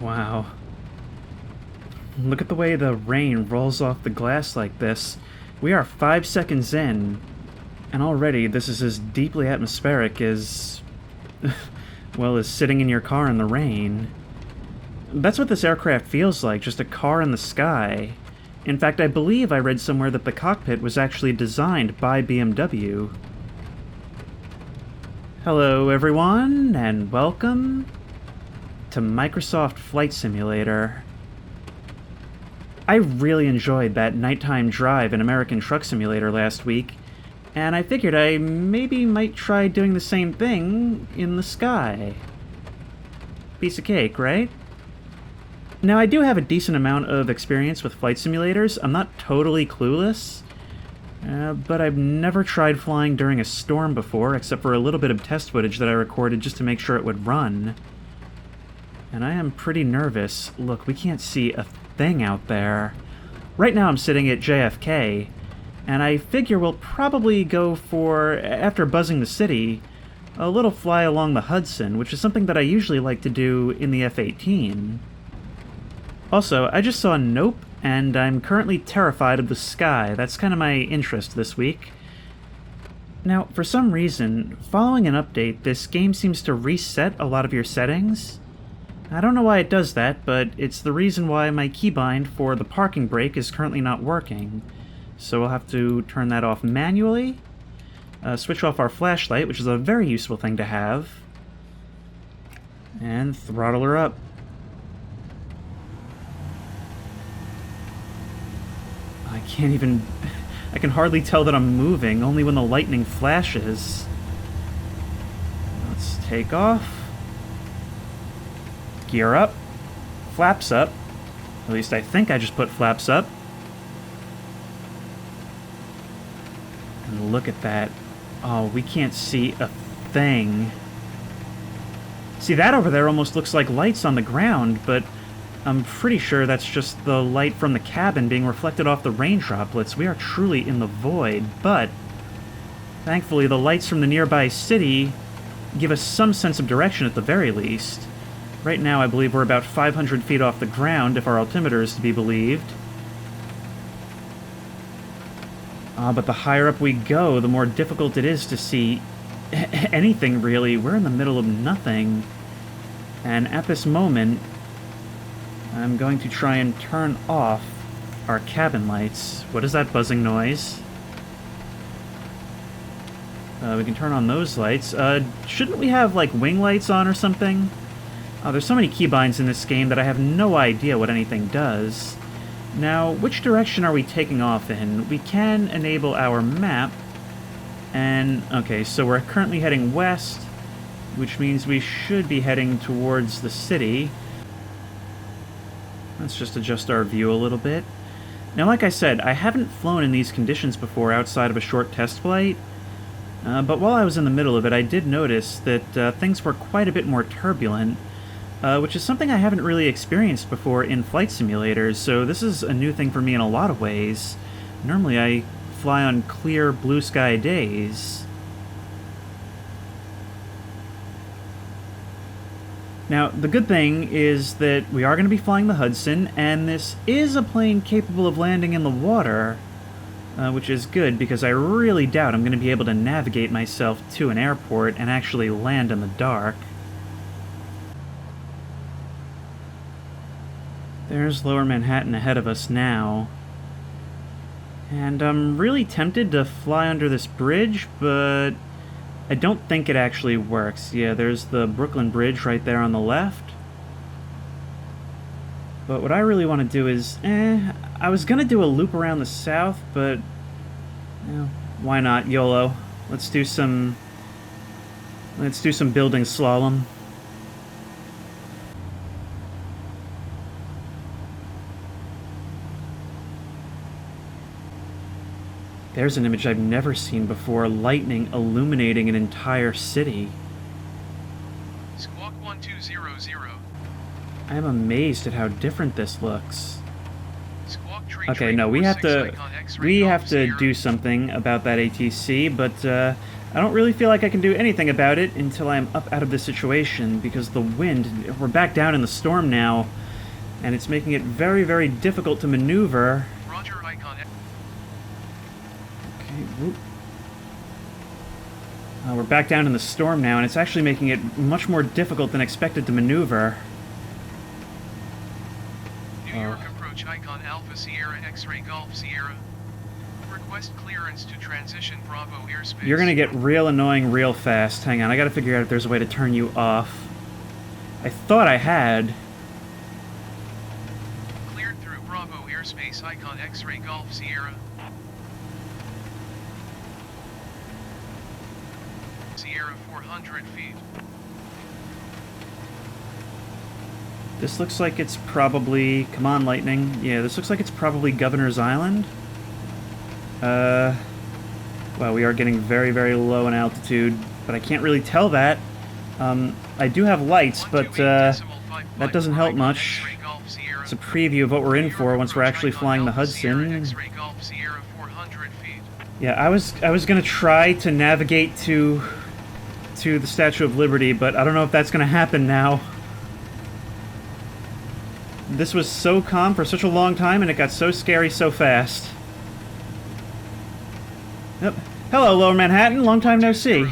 Wow. Look at the way the rain rolls off the glass like this. We are 5 seconds in, and already this is as deeply atmospheric as... well, as sitting in your car in the rain. That's what this aircraft feels like, just a car in the sky. In fact, I believe I read somewhere that the cockpit was actually designed by BMW. Hello, everyone, and welcome to Microsoft Flight Simulator. I really enjoyed that nighttime drive in American Truck Simulator last week, and I figured I maybe might try doing the same thing in the sky. Piece of cake, right? Now, I do have a decent amount of experience with flight simulators. I'm not totally clueless, but I've never tried flying during a storm before, except for a little bit of test footage that I recorded just to make sure it would run. And I am pretty nervous. Look, we can't see a thing out there. Right now I'm sitting at JFK, and I figure we'll probably go for, after buzzing the city, a little fly along the Hudson, which is something that I usually like to do in the F-18. Also, I just saw Nope, and I'm currently terrified of the sky. That's kind of my interest this week. Now, for some reason, following an update, this game seems to reset a lot of your settings. I don't know why it does that, but it's the reason why my keybind for the parking brake is currently not working. So we'll have to turn that off manually, switch off our flashlight, which is a very useful thing to have, and throttle her up. I can hardly tell that I'm moving, only when the lightning flashes. Let's take off. Gear up. Flaps up. At least I think I just put flaps up. And look at that. Oh, we can't see a thing. See, that over there almost looks like lights on the ground, but I'm pretty sure that's just the light from the cabin being reflected off the rain droplets. We are truly in the void, but thankfully the lights from the nearby city give us some sense of direction at the very least. Right now I believe we're about 500 feet off the ground, if our altimeter is to be believed. But the higher up we go, the more difficult it is to see anything, really. We're in the middle of nothing. And at this moment, I'm going to try and turn off our cabin lights. What is that buzzing noise? We can turn on those lights. Shouldn't we have, like, wing lights on or something? There's so many keybinds in this game that I have no idea what anything does. Now, which direction are we taking off in? We can enable our map. And, okay, so we're currently heading west, which means we should be heading towards the city. Let's just adjust our view a little bit. Now, like I said, I haven't flown in these conditions before outside of a short test flight. But while I was in the middle of it, I did notice that things were quite a bit more turbulent, which is something I haven't really experienced before in flight simulators, so this is a new thing for me in a lot of ways. Normally I fly on clear blue sky days. Now, the good thing is that we are going to be flying the Hudson, and this is a plane capable of landing in the water, which is good because I really doubt I'm going to be able to navigate myself to an airport and actually land in the dark. There's Lower Manhattan ahead of us now. And I'm really tempted to fly under this bridge, but I don't think it actually works. Yeah, there's the Brooklyn Bridge right there on the left. But what I really want to do is, I was going to do a loop around the south, but why not? YOLO. Let's do some building slalom. There's an image I've never seen before, lightning illuminating an entire city. Squawk 1200. I am amazed at how different this looks. Squawk tree Okay, tree no, we have 46 to icon X-ray Golf Sierra. do something about that ATC, but I don't really feel like I can do anything about it until I'm up out of this situation, because the wind, we're back down in the storm now, and it's making it very, very difficult to maneuver. Roger, icon. Okay, whoop. We're back down in the storm now, and it's actually making it much more difficult than expected to maneuver. New York approach icon Alpha Sierra X-ray Golf Sierra. Request clearance to transition Bravo airspace. You're gonna get real annoying real fast. Hang on, I gotta figure out if there's a way to turn you off. I thought I had. Cleared through Bravo airspace icon X-ray Golf Sierra. Sierra 400 feet. This looks like it's probably... Come on, Lightning. Yeah, this looks like it's probably Governor's Island. Well, we are getting very, very low in altitude, but I can't really tell that. I do have lights, but that doesn't help much. It's a preview of what we're in for once we're actually flying the Hudson. Yeah, I was gonna try to navigate to the Statue of Liberty, but I don't know if that's gonna happen now. This was so calm for such a long time, and it got so scary so fast. Yep. Hello, Lower Manhattan. Long time no see.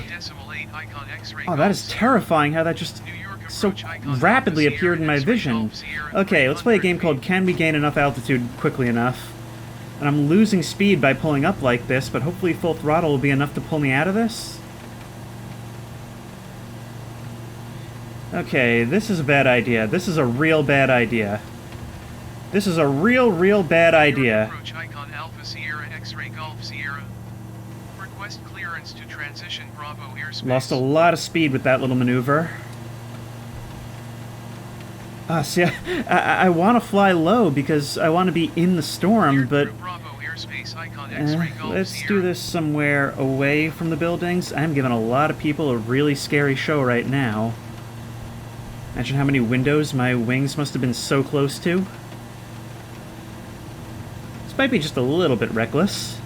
Oh, that is terrifying how that just so rapidly appeared in my vision. Okay, let's play a game called Can We Gain Enough Altitude Quickly Enough? And I'm losing speed by pulling up like this, but hopefully full throttle will be enough to pull me out of this. Okay, this is a bad idea. This is a real bad idea. This is a real bad idea. Approach icon Alpha Sierra X-ray Golf Sierra. Request clearance to transition Bravo airspace. Lost a lot of speed with that little maneuver. See, I want to fly low because I want to be in the storm, but let's do this somewhere away from the buildings. I'm giving a lot of people a really scary show right now. Imagine how many windows my wings must have been so close to. This might be just a little bit reckless.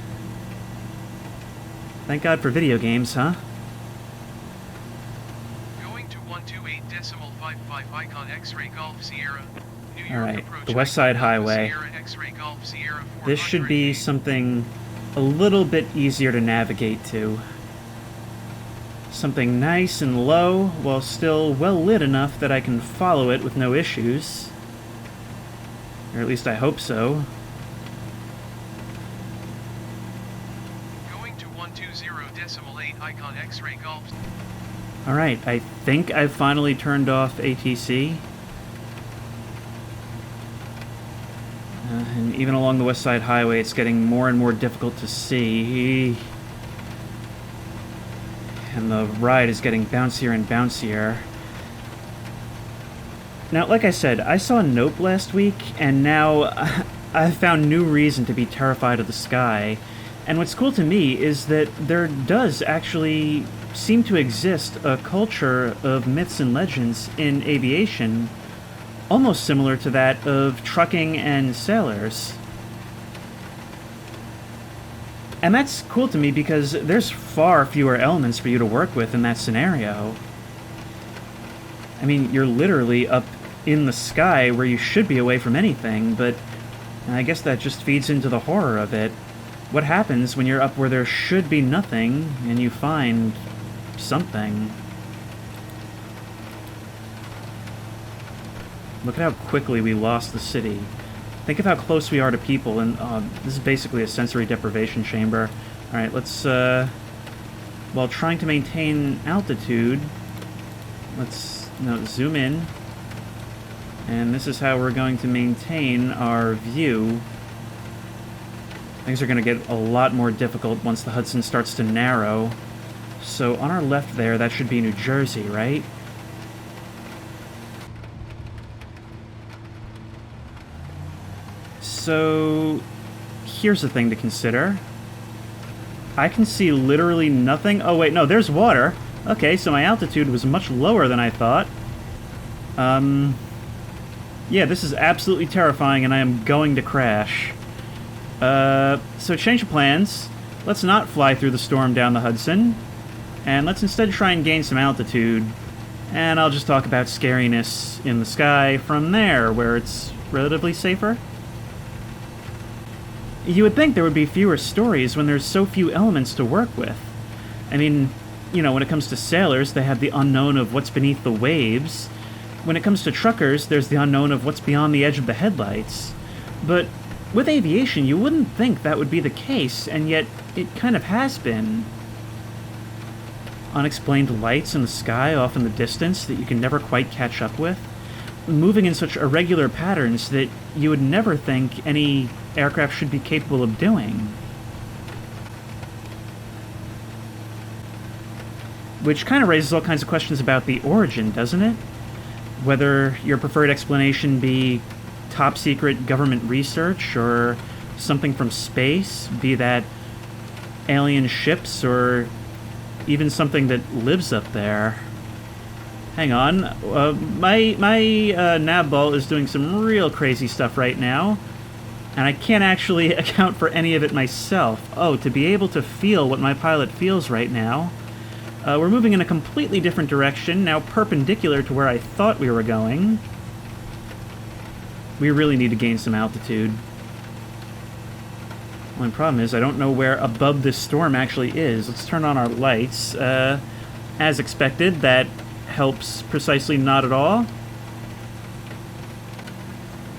Thank God for video games, huh? Going to 128.55 icon X-ray Golf Sierra. Alright, the West Side Highway. This should be something a little bit easier to navigate to. Something nice and low, while still well lit enough that I can follow it with no issues. Or at least I hope so. Going to 120.8 icon X-ray Golf. Alright, I think I've finally turned off ATC. And even along the West Side Highway, it's getting more and more difficult to see. And the ride is getting bouncier and bouncier. Now, like I said, I saw Nope last week, and now I've found new reason to be terrified of the sky. And what's cool to me is that there does actually seem to exist a culture of myths and legends in aviation, almost similar to that of trucking and sailors. And that's cool to me because there's far fewer elements for you to work with in that scenario. I mean, you're literally up in the sky where you should be away from anything, but I guess that just feeds into the horror of it. What happens when you're up where there should be nothing and you find something? Look at how quickly we lost the city. Think of how close we are to people, and this is basically a sensory deprivation chamber. Alright, let's, while trying to maintain altitude, let's zoom in. And this is how we're going to maintain our view. Things are going to get a lot more difficult once the Hudson starts to narrow. So on our left there, that should be New Jersey, right? So here's the thing to consider. I can see literally nothing. Oh wait, no, there's water. Okay, so my altitude was much lower than I thought. Yeah, this is absolutely terrifying and I am going to crash. So change of plans. Let's not fly through the storm down the Hudson. And let's instead try and gain some altitude, and I'll just talk about scariness in the sky from there, where it's relatively safer. You would think there would be fewer stories when there's so few elements to work with. I mean, you know, when it comes to sailors, they have the unknown of what's beneath the waves. When it comes to truckers, there's the unknown of what's beyond the edge of the headlights. But with aviation, you wouldn't think that would be the case, and yet it kind of has been. Unexplained lights in the sky off in the distance that you can never quite catch up with, moving in such irregular patterns that you would never think any aircraft should be capable of doing. Which kind of raises all kinds of questions about the origin, doesn't it? Whether your preferred explanation be top secret government research or something from space, be that alien ships or even something that lives up there. Hang on, my nav ball is doing some real crazy stuff right now, and I can't actually account for any of it myself. Oh, to be able to feel what my pilot feels right now. We're moving in a completely different direction, now perpendicular to where I thought we were going. We really need to gain some altitude. One problem is I don't know where above this storm actually is. Let's turn on our lights. As expected, that helps precisely not at all.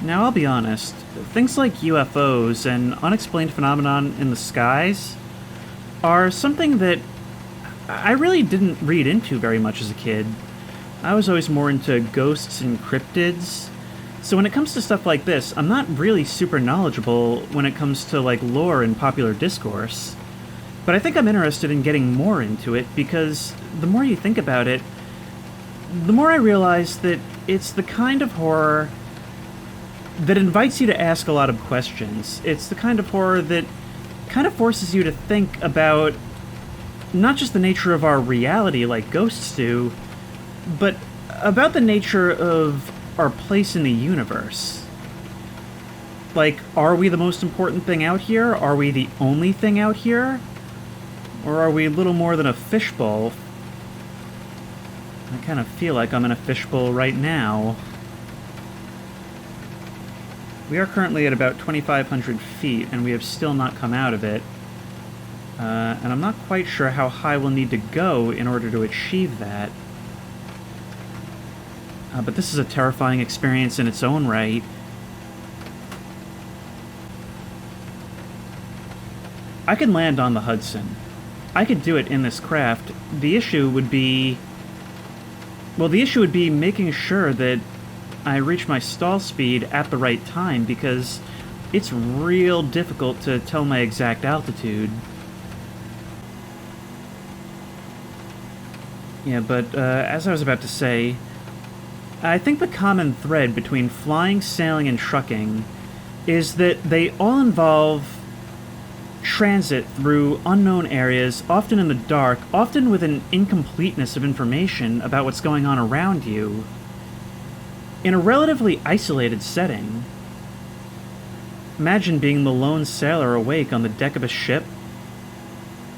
Now, I'll be honest. Things like UFOs and unexplained phenomenon in the skies are something that I really didn't read into very much as a kid. I was always more into ghosts and cryptids. So when it comes to stuff like this, I'm not really super knowledgeable when it comes to, like, lore and popular discourse. But I think I'm interested in getting more into it, because the more you think about it, the more I realize that it's the kind of horror that invites you to ask a lot of questions. It's the kind of horror that kind of forces you to think about not just the nature of our reality like ghosts do, but about the nature of our place in the universe. Like, are we the most important thing out here? Are we the only thing out here? Or are we little more than a fishbowl? I kind of feel like I'm in a fishbowl right now. We are currently at about 2,500 feet, and we have still not come out of it. And I'm not quite sure how high we'll need to go in order to achieve that. But this is a terrifying experience in its own right. I can land on the Hudson. I could do it in this craft. The issue would be... Well, the issue would be making sure that I reach my stall speed at the right time, because it's real difficult to tell my exact altitude. Yeah, but as I was about to say, I think the common thread between flying, sailing, and trucking is that they all involve transit through unknown areas, often in the dark, often with an incompleteness of information about what's going on around you, in a relatively isolated setting. Imagine being the lone sailor awake on the deck of a ship.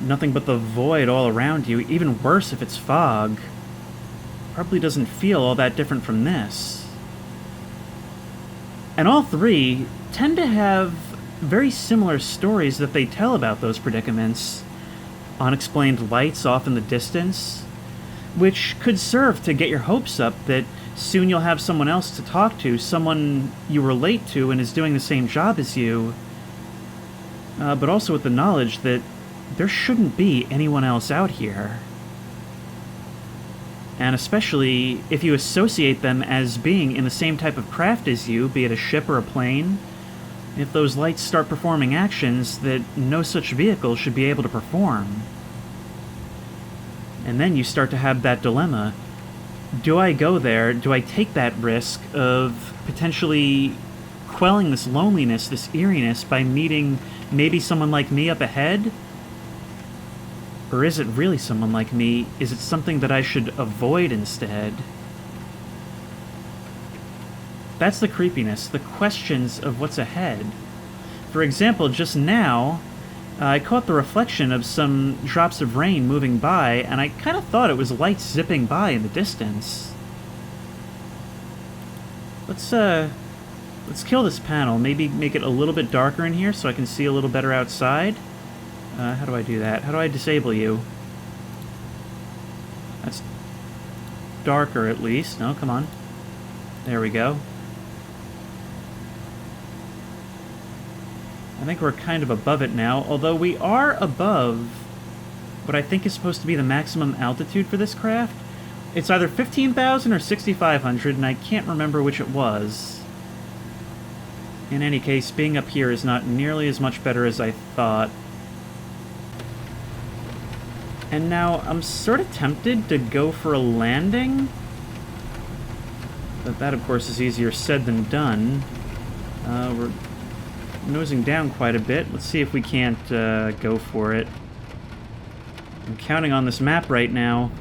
Nothing but the void all around you, even worse if it's fog. Probably doesn't feel all that different from this. And all three tend to have very similar stories that they tell about those predicaments. Unexplained lights off in the distance, which could serve to get your hopes up that soon you'll have someone else to talk to, someone you relate to and is doing the same job as you, but also with the knowledge that there shouldn't be anyone else out here. And especially if you associate them as being in the same type of craft as you, be it a ship or a plane, if those lights start performing actions that no such vehicle should be able to perform. And then you start to have that dilemma. Do I go there? Do I take that risk of potentially quelling this loneliness, this eeriness, by meeting maybe someone like me up ahead? Or is it really someone like me? Is it something that I should avoid instead? That's the creepiness, the questions of what's ahead. For example, just now, I caught the reflection of some drops of rain moving by, and I kind of thought it was lights zipping by in the distance. Let's kill this panel. Maybe make it a little bit darker in here so I can see a little better outside. How do I do that? How do I disable you? That's darker, at least. No, come on. There we go. I think we're kind of above it now, although we are above what I think is supposed to be the maximum altitude for this craft. It's either 15,000 or 6,500, and I can't remember which it was. In any case, being up here is not nearly as much better as I thought. And now I'm sort of tempted to go for a landing. But that, of course, is easier said than done. We're nosing down quite a bit. Let's see if we can't go for it. I'm counting on this map right now.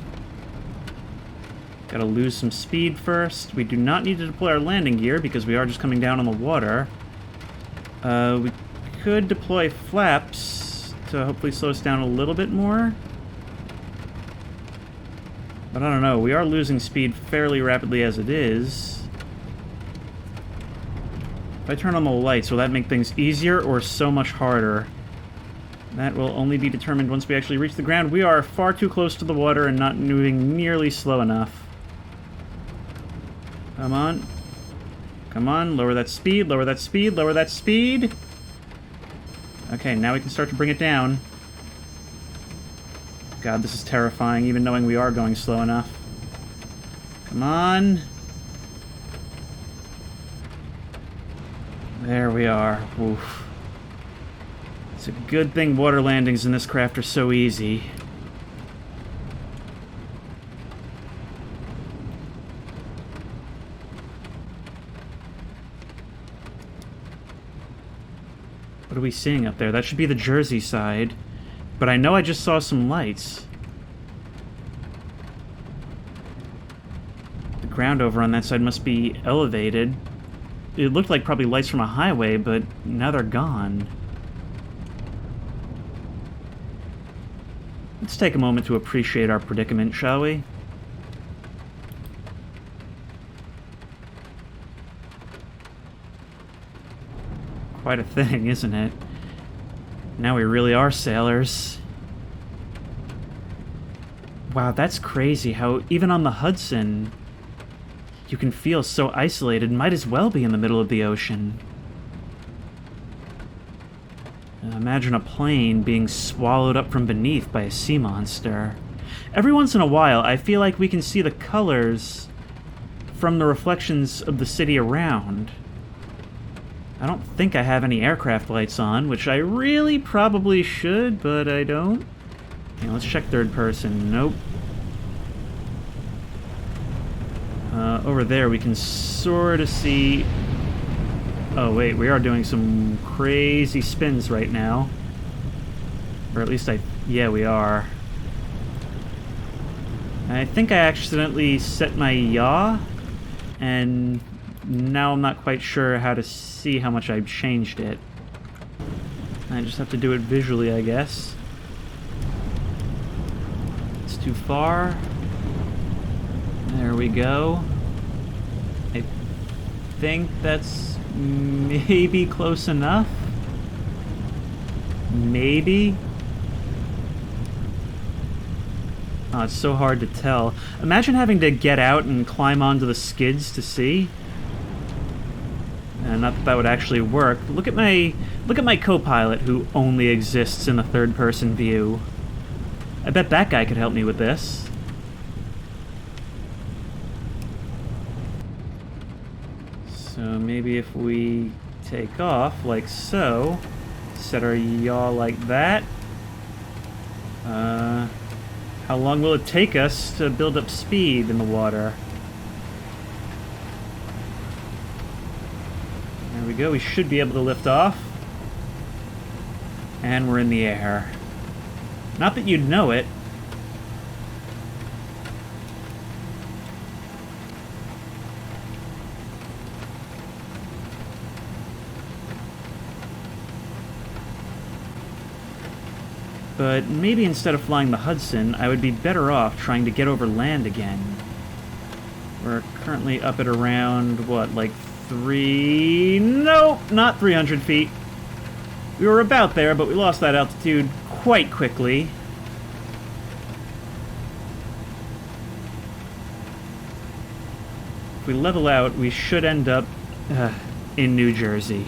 Gotta lose some speed first. We do not need to deploy our landing gear because we are just coming down on the water. We could deploy flaps to hopefully slow us down a little bit more. But I don't know, we are losing speed fairly rapidly as it is. If I turn on the lights, will that make things easier or so much harder? That will only be determined once we actually reach the ground. We are far too close to the water and not moving nearly slow enough. Come on. Come on, lower that speed, lower that speed, lower that speed. Okay, now we can start to bring it down. God, this is terrifying, even knowing we are going slow enough. Come on. There we are. Oof. It's a good thing water landings in this craft are so easy. What are we seeing up there? That should be the Jersey side. But I know I just saw some lights. The ground over on that side must be elevated. It looked like probably lights from a highway, but now they're gone. Let's take a moment to appreciate our predicament, shall we? Quite a thing, isn't it? Now we really are sailors. Wow, that's crazy how even on the Hudson, you can feel so isolated. Might as well be in the middle of the ocean. Imagine a plane being swallowed up from beneath by a sea monster. Every once in a while, I feel like we can see the colors from the reflections of the city around. I don't think I have any aircraft lights on, which I really probably should, but I don't. Okay, let's check third person. Nope. Over there we can sort of see... Oh wait, we are doing some crazy spins right now. Or at least yeah, we are. I think I accidentally set my yaw, and now I'm not quite sure how to see how much I've changed it. I just have to do it visually, I guess. It's too far. There we go. I think that's maybe close enough. Maybe. Oh, it's so hard to tell. Imagine having to get out and climb onto the skids to see. Not that that would actually work. Look at my co-pilot who only exists in the third-person view. I bet that guy could help me with this. So maybe if we take off like so, set our yaw like that. How long will it take us to build up speed in the water? There we go, we should be able to lift off. And we're in the air. Not that you'd know it. but maybe instead of flying the Hudson, I would be better off trying to get over land again. We're currently up at around, what, like nope, not 300 feet. We were about there, but we lost that altitude quite quickly. If we level out, we should end up in New Jersey.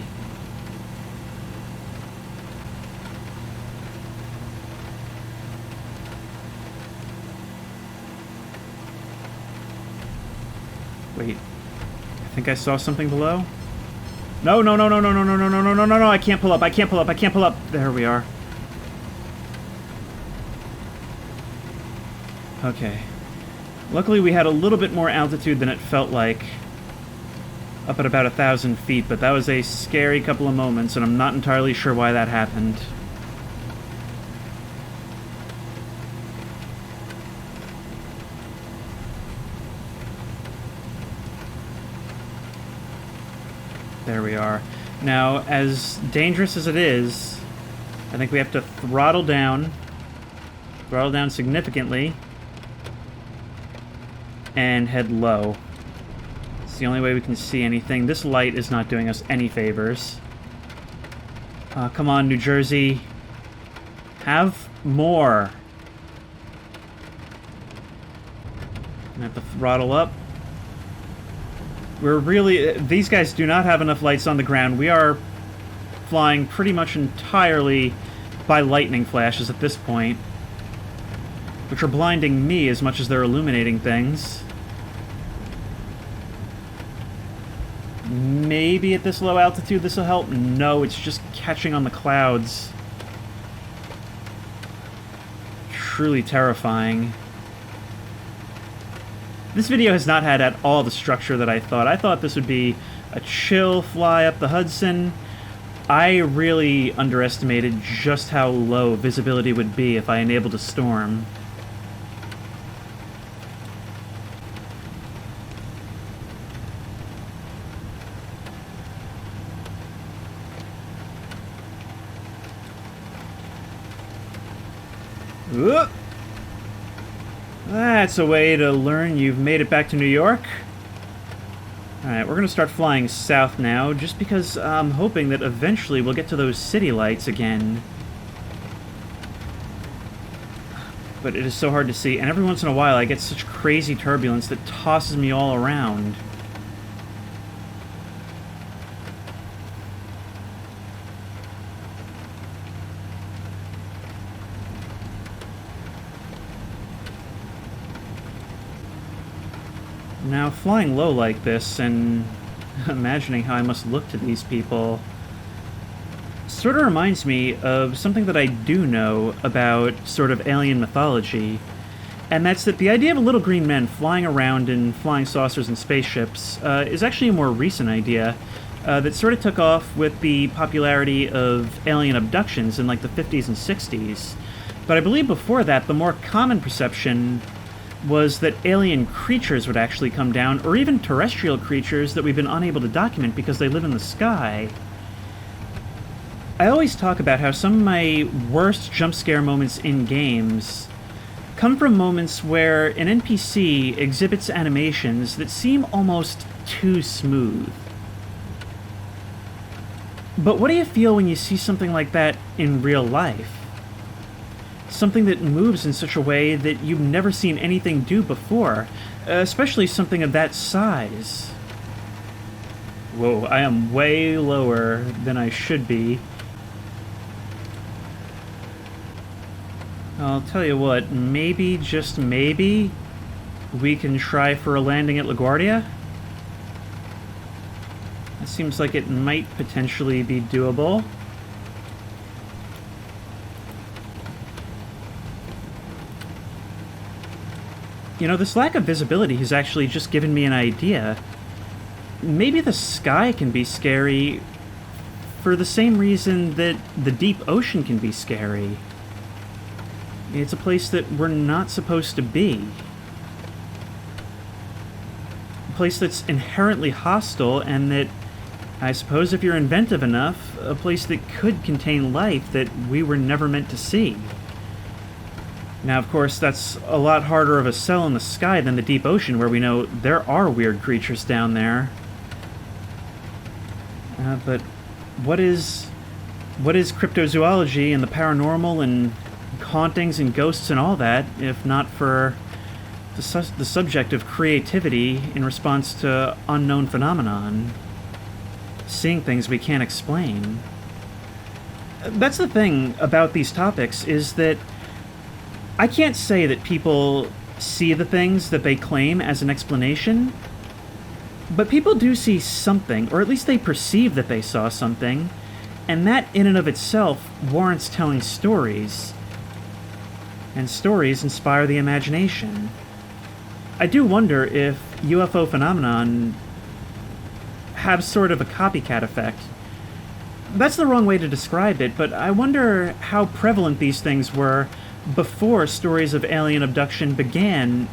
Wait, I think I saw something below. No, no, no, no, no, no, no, no, no, no, no, no, no, I can't pull up, I can't pull up, I can't pull up. There we are. Okay. Luckily we had a little bit more altitude than it felt like. Up at about 1,000 feet, but that was a scary couple of moments, and I'm not entirely sure why that happened. There we are. Now, as dangerous as it is, I think we have to throttle down significantly, and head low. It's the only way we can see anything. This light is not doing us any favors. Come on, New Jersey. Have more. I have to throttle up. We're really... These guys do not have enough lights on the ground. We are flying pretty much entirely by lightning flashes at this point, which are blinding me as much as they're illuminating things. Maybe at this low altitude this will help? No, it's just catching on the clouds. Truly terrifying. This video has not had at all the structure that I thought. I thought this would be a chill fly up the Hudson. I really underestimated just how low visibility would be if I enabled a storm. Whoop. That's a way to learn you've made it back to New York. Alright, we're going to start flying south now, just because I'm hoping that eventually we'll get to those city lights again. But it is so hard to see, and every once in a while I get such crazy turbulence that tosses me all around. Now, flying low like this, and imagining how I must look to these people, sort of reminds me of something that I do know about sort of alien mythology, and that's that the idea of little green men flying around in flying saucers and spaceships is actually a more recent idea that sort of took off with the popularity of alien abductions in like the 50s and 60s. But I believe before that, the more common perception was that alien creatures would actually come down, or even terrestrial creatures that we've been unable to document because they live in the sky. I always talk about how some of my worst jump scare moments in games come from moments where an NPC exhibits animations that seem almost too smooth. But what do you feel when you see something like that in real life? Something that moves in such a way that you've never seen anything do before, especially something of that size. Whoa, I am way lower than I should be. I'll tell you what, maybe, just maybe, we can try for a landing at LaGuardia? That seems like it might potentially be doable. You know, this lack of visibility has actually just given me an idea. Maybe the sky can be scary for the same reason that the deep ocean can be scary. It's a place that we're not supposed to be. A place that's inherently hostile, and that, I suppose if you're inventive enough, a place that could contain life that we were never meant to see. Now, of course, that's a lot harder of a sell in the sky than the deep ocean, where we know there are weird creatures down there. But what is cryptozoology and the paranormal and hauntings and ghosts and all that, if not for the subject of creativity in response to unknown phenomenon? Seeing things we can't explain. That's the thing about these topics, is that I can't say that people see the things that they claim as an explanation, but people do see something, or at least they perceive that they saw something, and that in and of itself warrants telling stories. And stories inspire the imagination. I do wonder if UFO phenomenon have sort of a copycat effect. That's the wrong way to describe it, but I wonder how prevalent these things were before stories of alien abduction began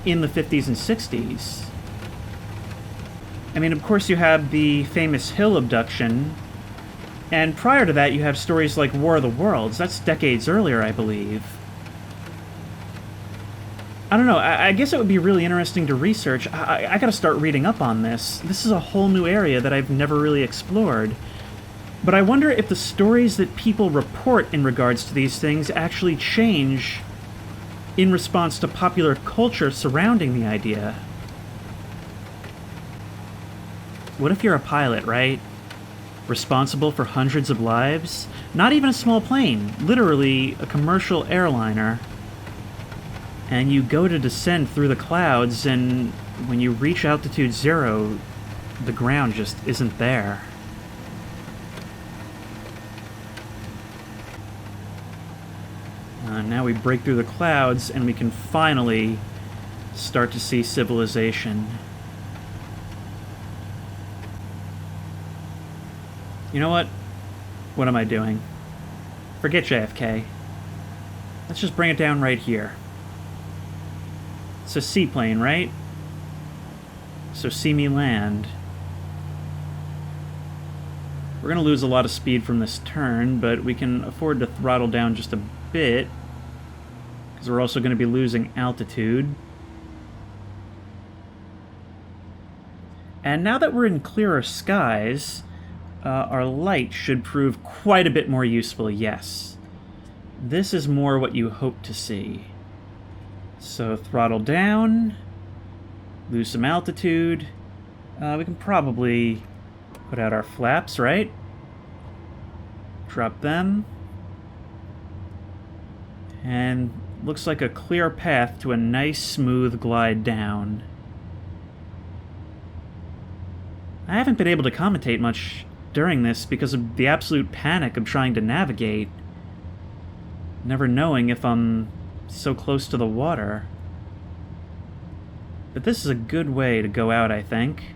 in the 50s and 60s. I mean, of course you have the famous Hill abduction, and prior to that you have stories like War of the Worlds. That's decades earlier, I believe. I don't know, I guess it would be really interesting to research. I gotta start reading up on this. This is a whole new area that I've never really explored. But I wonder if the stories that people report in regards to these things actually change in response to popular culture surrounding the idea. What if you're a pilot, right? Responsible for hundreds of lives? Not even a small plane, literally a commercial airliner. And you go to descend through the clouds, and when you reach altitude 0, the ground just isn't there. Now we break through the clouds, and we can finally start to see civilization. You know what? What am I doing? Forget JFK. Let's just bring it down right here. It's a seaplane, right? So see me land. We're going to lose a lot of speed from this turn, but we can afford to throttle down just a bit, because we're also going to be losing altitude. And now that we're in clearer skies, our light should prove quite a bit more useful, yes. This is more what you hope to see. So throttle down, lose some altitude. We can probably put out our flaps, right? Drop them. And looks like a clear path to a nice smooth glide down. I haven't been able to commentate much during this because of the absolute panic of trying to navigate, never knowing if I'm so close to the water. But this is a good way to go out, I think.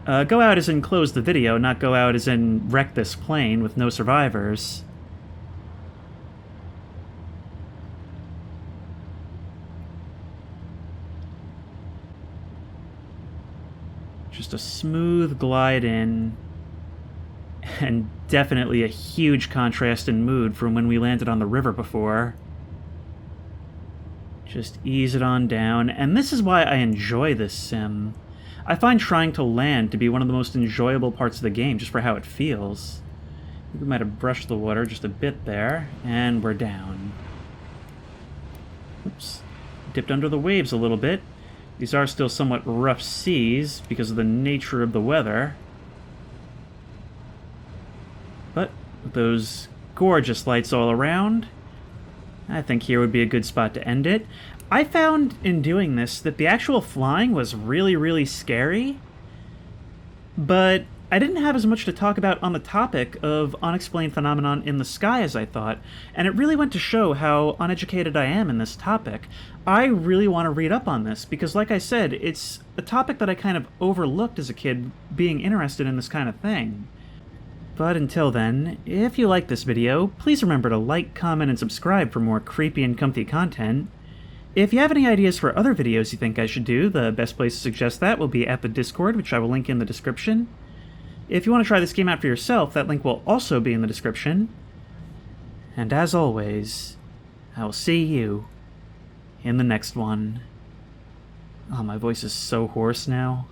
Go out as in close the video, not go out as in wreck this plane with no survivors. Just a smooth glide in, and definitely a huge contrast in mood from when we landed on the river before. Just ease it on down, and this is why I enjoy this sim. I find trying to land to be one of the most enjoyable parts of the game, just for how it feels. I think we might have brushed the water just a bit there, and we're down. Oops. Dipped under the waves a little bit. These are still somewhat rough seas because of the nature of the weather. But with those gorgeous lights all around, I think here would be a good spot to end it. I found in doing this that the actual flying was really, really scary, but I didn't have as much to talk about on the topic of unexplained phenomenon in the sky as I thought, and it really went to show how uneducated I am in this topic. I really want to read up on this, because like I said, it's a topic that I kind of overlooked as a kid, being interested in this kind of thing. But until then, if you like this video, please remember to like, comment, and subscribe for more creepy and comfy content. If you have any ideas for other videos you think I should do, the best place to suggest that will be at the Discord, which I will link in the description. If you want to try this game out for yourself, that link will also be in the description. And as always, I will see you in the next one. Oh, my voice is so hoarse now.